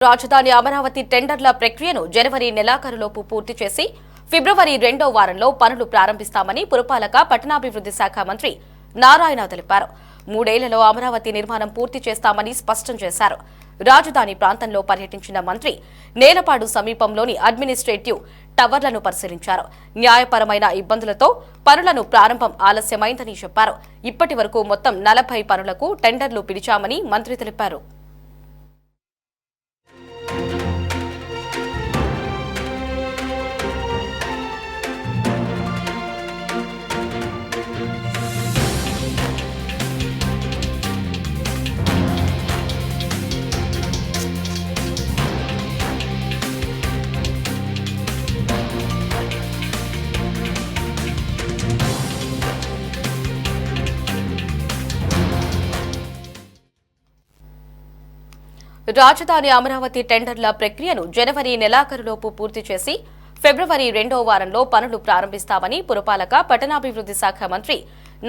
రాజధాని అమరావతి టెండర్ల ప్రక్రియను జనవరి నెలాఖరులోపు పూర్తి చేసి ఫిబ్రవరి 2వ వారంలో పనులు ప్రారంభిస్తామని పురపాలక పట్టణాభివృద్ధి శాఖ మంత్రి నారాయణ తెలిపారు. 3 ఏళ్లలో అమరావతి నిర్మాణం పూర్తి చేస్తామని స్పష్టం చేశారు. రాజధాని ప్రాంతంలో పర్యటించిన మంత్రి నేలపాడు సమీపంలోని అడ్మినిస్ట్రేటివ్ టవర్లను పరిశీలించారు. న్యాయపరమైన ఇబ్బందులతో పనులను ప్రారంభం ఆలస్యమైందని చెప్పారు. ఇప్పటి వరకు మొత్తం 40 పనులకు టెండర్లు పిలిచామని మంత్రి తెలిపారు. రాజధాని అమరావతి టెండర్ల ప్రక్రియను జనవరి నెలాఖరులోపు పూర్తి చేసి ఫిబ్రవరి 2వ వారంలో పనులు ప్రారంభిస్తామని పురపాలక పట్టణాభివృద్ధి శాఖ మంత్రి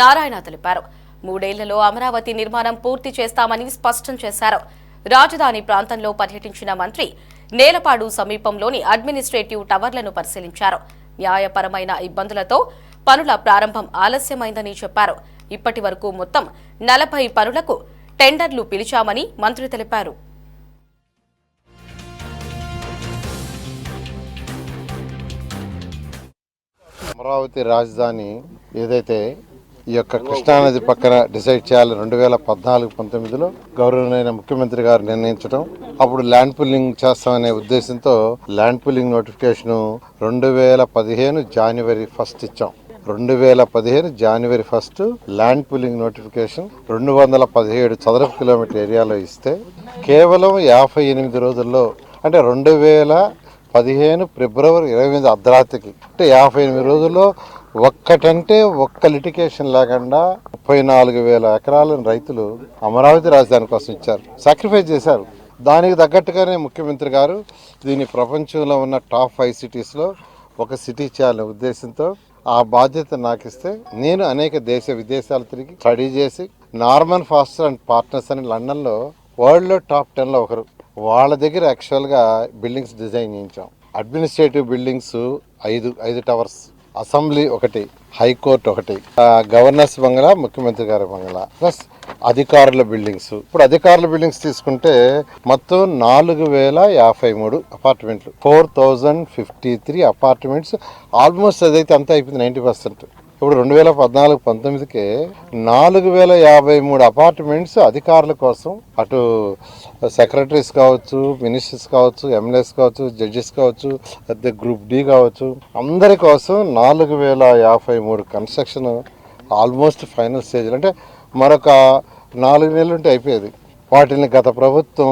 నారాయణ తెలిపారు. 3 ఏళ్లలో అమరావతి నిర్మాణం పూర్తి చేస్తామని స్పష్టం చేశారు. రాజధాని ప్రాంతంలో పర్యటించిన మంత్రి నేలపాడు సమీపంలోని అడ్మినిస్ట్రేటివ్ టవర్లను పరిశీలించారు. న్యాయపరమైన ఇబ్బందులతో పనుల ప్రారంభం ఆలస్యమైందని చెప్పారు. ఇప్పటి వరకు మొత్తం 40 పనులకు టెండర్లు పిలిచామని మంత్రి తెలిపారు. అమరావతి రాజధాని ఏదైతే ఈ యొక్క కృష్ణానది పక్కన డిసైడ్ చేయాలి 2014-19లో గౌరవనీయ ముఖ్యమంత్రి గారు నిర్ణయించడం, అప్పుడు ల్యాండ్ పుల్లింగ్ చేస్తామనే ఉద్దేశంతో ల్యాండ్ పుల్లింగ్ నోటిఫికేషన్ 2015 జనవరి 1 ఇచ్చాం. 2015 జనవరి 1 ల్యాండ్ పుల్లింగ్ నోటిఫికేషన్ 217 చదరపు కిలోమీటర్ ఏరియాలో ఇస్తే కేవలం 58 రోజుల్లో, అంటే 2015 ఫిబ్రవరి 28 అర్ధరాత్రికి, అంటే 58 రోజుల్లో ఒక్క లిటికేషన్ లేకుండా 34,000 ఎకరాలను రైతులు అమరావతి రాజధాని కోసం ఇచ్చారు, సాక్రిఫైస్ చేశారు. దానికి తగ్గట్టుగానే ముఖ్యమంత్రి గారు దీన్ని ప్రపంచంలో ఉన్న టాప్ 5 సిటీస్లో ఒక సిటీ చేయాలనే ఉద్దేశంతో ఆ బాధ్యత నాకు ఇస్తే నేను అనేక విదేశాలు తిరిగి స్టడీ చేసి నార్మన్ ఫాస్టర్ అండ్ పార్ట్నర్స్ అని లండన్లో వరల్డ్లో టాప్ 10లో ఒకరు, వాళ్ళ దగ్గర యాక్చువల్గా బిల్డింగ్స్ డిజైన్ చేయించాం. Administrative buildings 5 towers, assembly 1, high court 1, governor's bungalow, ముఖ్యమంత్రి గారి బంగ్లా, ప్లస్ అధికారుల బిల్డింగ్స్. ఇప్పుడు అధికారుల బిల్డింగ్స్ తీసుకుంటే మొత్తం 4,053 అపార్ట్మెంట్లు, 4,053 అపార్ట్మెంట్స్. ఆల్మోస్ట్ అదైతే అంతా అయిపోయింది 90%. ఇప్పుడు 2014-19కే 4,053 అపార్ట్మెంట్స్ అధికారుల కోసం, అటు సెక్రటరీస్ కావచ్చు, మినిస్టర్స్ కావచ్చు, ఎమ్మెల్యేస్ కావచ్చు, జడ్జెస్ కావచ్చు, అదే గ్రూప్ డి కావచ్చు, అందరి కోసం 4,053 కన్స్ట్రక్షన్ ఆల్మోస్ట్ ఫైనల్ స్టేజ్లో. అంటే మరొక 4 నెలలు ఉంటే అయిపోయేది. వాటిని గత ప్రభుత్వం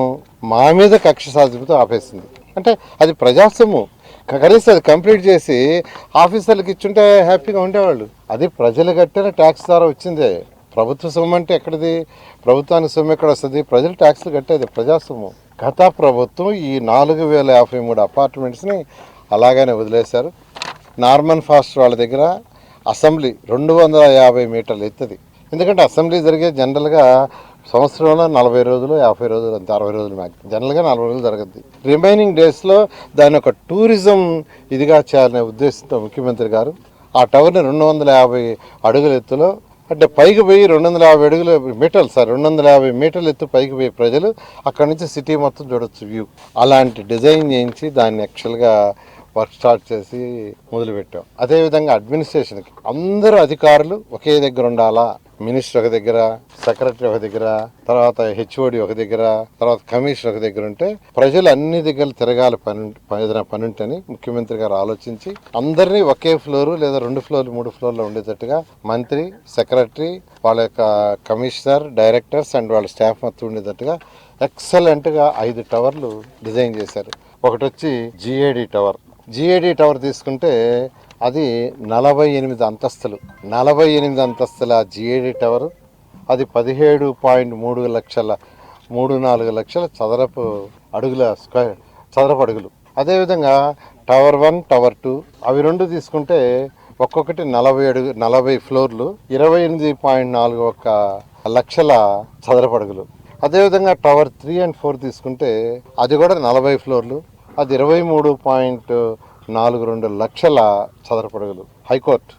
మా మీద కక్ష సాధింపుతో ఆపేసింది. అంటే అది ప్రజాస్వామ్యం, కనీసం అది కంప్లీట్ చేసి ఆఫీసర్లకు ఇచ్చుంటే హ్యాపీగా ఉండేవాళ్ళు. అది ప్రజలు కట్టిన ట్యాక్స్ ద్వారా వచ్చిందే. ప్రభుత్వ సొమ్ము అంటే ఎక్కడిది? ప్రభుత్వానికి సొమ్ము ఎక్కడ వస్తుంది? ప్రజలు ట్యాక్స్లు కట్టేది, ప్రజాస్వామ్యం. గత ప్రభుత్వం ఈ 4,053 అపార్ట్మెంట్స్ని అలాగనే వదిలేశారు. నార్మన్ ఫాస్టర్ వాళ్ళ దగ్గర అసెంబ్లీ 250 మీటర్లు ఎత్తుంది. ఎందుకంటే అసెంబ్లీ జరిగే జనరల్గా సంవత్సరంలో 40 రోజులు, 50 రోజులు, అంతే 60 రోజులు మ్యాక్సిమం. జనరల్గా 40 రోజులు జరుగుద్ది. రిమైనింగ్ డేస్లో దాన్ని ఒక టూరిజం ఇదిగా చేయాలనే ఉద్దేశంతో ముఖ్యమంత్రి గారు ఆ టవర్ని 250 అడుగుల ఎత్తులో, అంటే పైకి పోయి 250 మీటర్ల ఎత్తు పైకి పోయి ప్రజలు అక్కడి నుంచి సిటీ మొత్తం చూడొచ్చు వ్యూ. అలాంటి డిజైన్ చేయించి దాన్ని యాక్చువల్గా వర్క్ స్టార్ట్ చేసి మొదలుపెట్టాం. అదేవిధంగా అడ్మినిస్ట్రేషన్కి అందరూ అధికారులు ఒకే దగ్గర ఉండాలా. మినిస్టర్ ఒక దగ్గర, సెక్రటరీ ఒక దగ్గర, తర్వాత హెచ్ఓడి ఒక దగ్గర, తర్వాత కమిషనర్ ఒక దగ్గర ఉంటే ప్రజలు అన్ని దగ్గర తిరగాలి. ఏదైనా పని ఉంటని ముఖ్యమంత్రి గారు ఆలోచించి అందరినీ ఒకే ఫ్లోరు లేదా 2 ఫ్లోర్లు 3 ఫ్లోర్లో ఉండేటట్టుగా మంత్రి, సెక్రటరీ, వాళ్ళ యొక్క కమిషనర్, డైరెక్టర్స్ అండ్ వాళ్ళ స్టాఫ్ మొత్తం ఉండేటట్టుగా ఎక్సలెంట్గా 5 టవర్లు డిజైన్ చేశారు. ఒకటి వచ్చి జిఏడి టవర్ తీసుకుంటే అది 48 అంతస్తులు. 48 అంతస్తుల జిఏడి టవర్, అది 17.34 లక్షల చదరపు అడుగులు. అదేవిధంగా టవర్ 1, టవర్ 2 అవి 2 తీసుకుంటే ఒక్కొక్కటి 40 ఫ్లోర్లు, 28.41 లక్షల చదరపు అడుగులు. అదేవిధంగా టవర్ 3 and 4 తీసుకుంటే అది కూడా 40 ఫ్లోర్లు, అది 23.42 లక్షల చదరపడుగులు.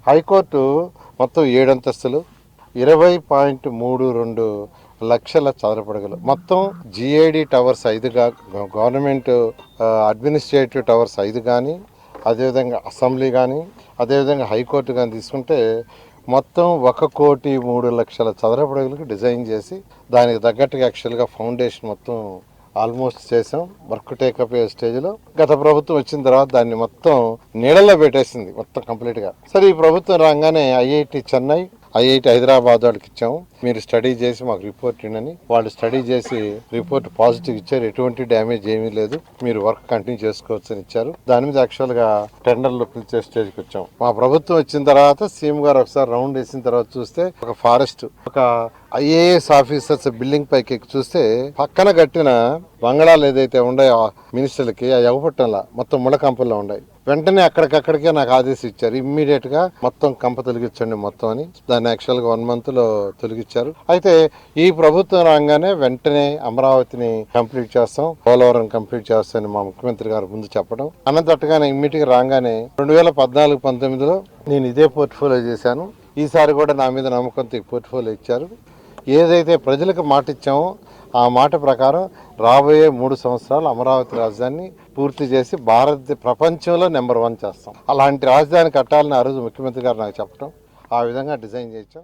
హైకోర్టు మొత్తం 7 అంతస్తులు, 20.32 లక్షల చదరపడుగులు. మొత్తం జిఐడి టవర్స్ 5గా, గవర్నమెంట్ అడ్మినిస్ట్రేటివ్ టవర్స్ 5 కానీ, అదేవిధంగా అసెంబ్లీ కానీ, అదేవిధంగా హైకోర్టు కానీ తీసుకుంటే మొత్తం 1,03,00,000 చదరపడుగులకు డిజైన్ చేసి దానికి తగ్గట్టుగా యాక్చువల్గా ఫౌండేషన్ మొత్తం ఆల్మోస్ట్ చేసాం. వర్క్ టేకప్ స్టేజ్లో గత ప్రభుత్వం వచ్చిన తర్వాత దాన్ని మొత్తం నీడల్లో పెట్టేసింది మొత్తం కంప్లీట్గా. సరే, ఈ ప్రభుత్వం రాగానే ఐఐటి చెన్నై, ఐఐటి హైదరాబాద్ వాళ్ళకి ఇచ్చాము. మీరు స్టడీ చేసి మాకు రిపోర్ట్ ఇవ్వండి. వాళ్ళు స్టడీ చేసి రిపోర్ట్ పాజిటివ్ ఇచ్చారు. ఎటువంటి డ్యామేజ్ ఏమీ లేదు, మీరు వర్క్ కంటిన్యూ చేసుకోవచ్చు అని ఇచ్చారు. దాని మీద యాక్చువల్గా టెండర్లు పిలిచే స్టేజ్కి వచ్చాం. మా ప్రభుత్వం వచ్చిన తర్వాత సీఎం గారు ఒకసారి రౌండ్ వేసిన తర్వాత చూస్తే ఒక ఫారెస్ట్, ఒక ఐఏఎస్ ఆఫీసర్స్ బిల్డింగ్ పైకి ఎక్కి చూస్తే పక్కన కట్టిన బంగళాలు ఏదైతే ఉన్నాయో మినిస్టర్లకి ఆ ఎగపట్టంలా మొత్తం ముళ్ళకంపల్లో ఉన్నాయి. వెంటనే అక్కడికక్కడికే నాకు ఆదేశం ఇచ్చారు, ఇమ్మీడియట్ గా మొత్తం కంప తొలగించండి మొత్తం అని. దాన్ని యాక్చువల్ గా 1 month లో తొలగించారు. అయితే ఈ ప్రభుత్వం రాగానే వెంటనే అమరావతిని కంప్లీట్ చేస్తాం, పోలవరం కంప్లీట్ చేస్తామని మా ముఖ్యమంత్రి గారు ముందు చెప్పడం, అన్నదట్టుగానే ఇమ్మీడియట్ గా రాగానే 2014-19లో నేను ఇదే పోర్ట్ఫోలియో చేశాను. ఈసారి కూడా నా మీద నమ్మకంతో ఈ పోర్ట్ఫోలియో ఇచ్చారు. ఏదైతే ప్రజలకు మాట ఇచ్చామో ఆ మాట ప్రకారం రాబోయే 3 సంవత్సరాలు అమరావతి రాజధానిని పూర్తి చేసి ప్రపంచంలో నెంబర్ 1 చేస్తాం. అలాంటి రాజధాని కట్టాలని ఆ రోజు ముఖ్యమంత్రి గారు నాకు చెప్పడం, ఆ విధంగా డిజైన్ చేయించాం.